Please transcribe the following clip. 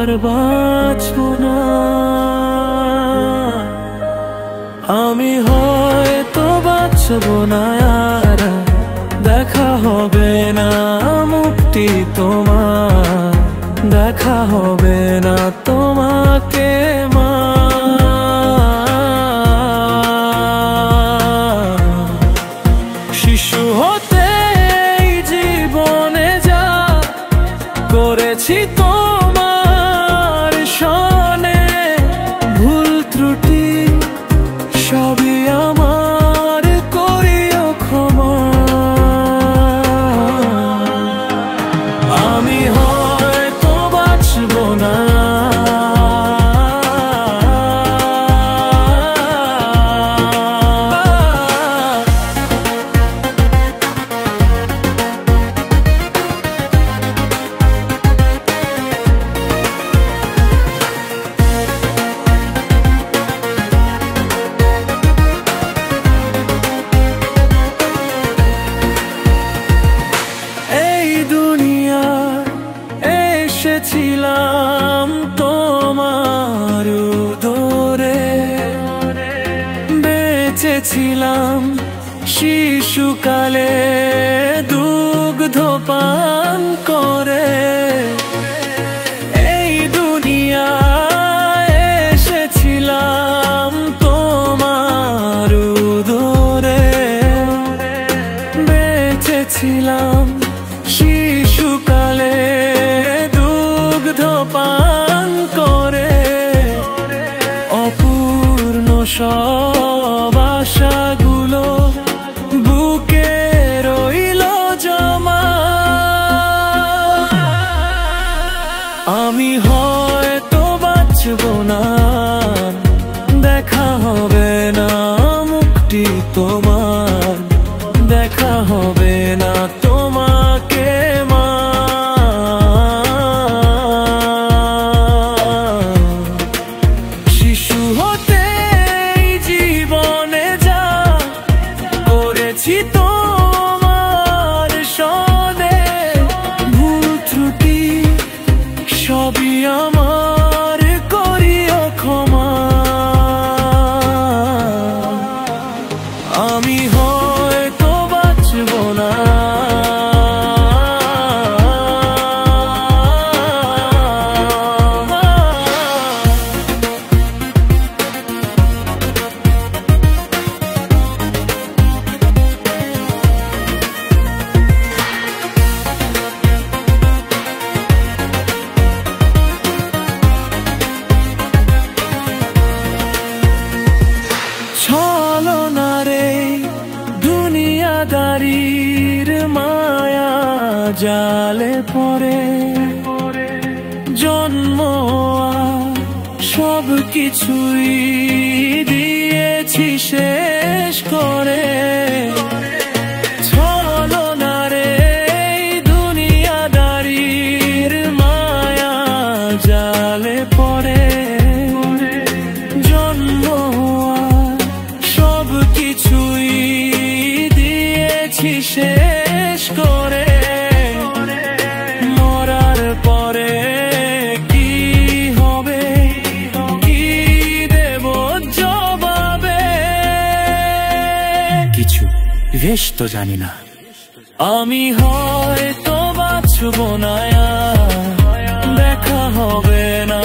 আর বাঁচব না। আমি হয়তো বাঁচব না আর দেখা হবে না মুক্তি তোমার, দেখা হবে না তোমাকে মা। শিশু হতে জীবনে যা করেছি তোমার সনে, ভুল ত্রুটি সবই আমার করিও ক্ষমা। আমি হয়তো বাঁচব না, ছিলাম তোমার উদরে, বেঁচেছিলাম শিশুকালে দুগ্ধ পান করে। এই দুনিয়ায় এসেছিলাম তোমার উদরে, বেঁচেছিলাম শিশুকালে পান করে। অপূর্ণ সব আশাগুলো বুকে রইল জমা। আমি হয়তো বাঁচব না, দেখা হবে না মুক্তি তোমার, দেখা হবে না তোমাকে মা। তোমার সনে ভুল ত্রুটি সবই আমার করিও ক্ষমা। আমি হয়তো বাঁচব না, ছলনারে দুনিয়াদারির মায়া জালে পড়ে জন্ম সব কিছুই দিয়েছি শেষ করে। ছলনারে দুনিয়াদারির মায়া জালে পড়ে জন্ম কিছুই দিয়েছি শেষ করে। মরার পরে কি হবে, কি দেব জবাবে, কিছু বেশ তো জানি না। আমি হয়তো বাঁচব না, দেখা হবে না।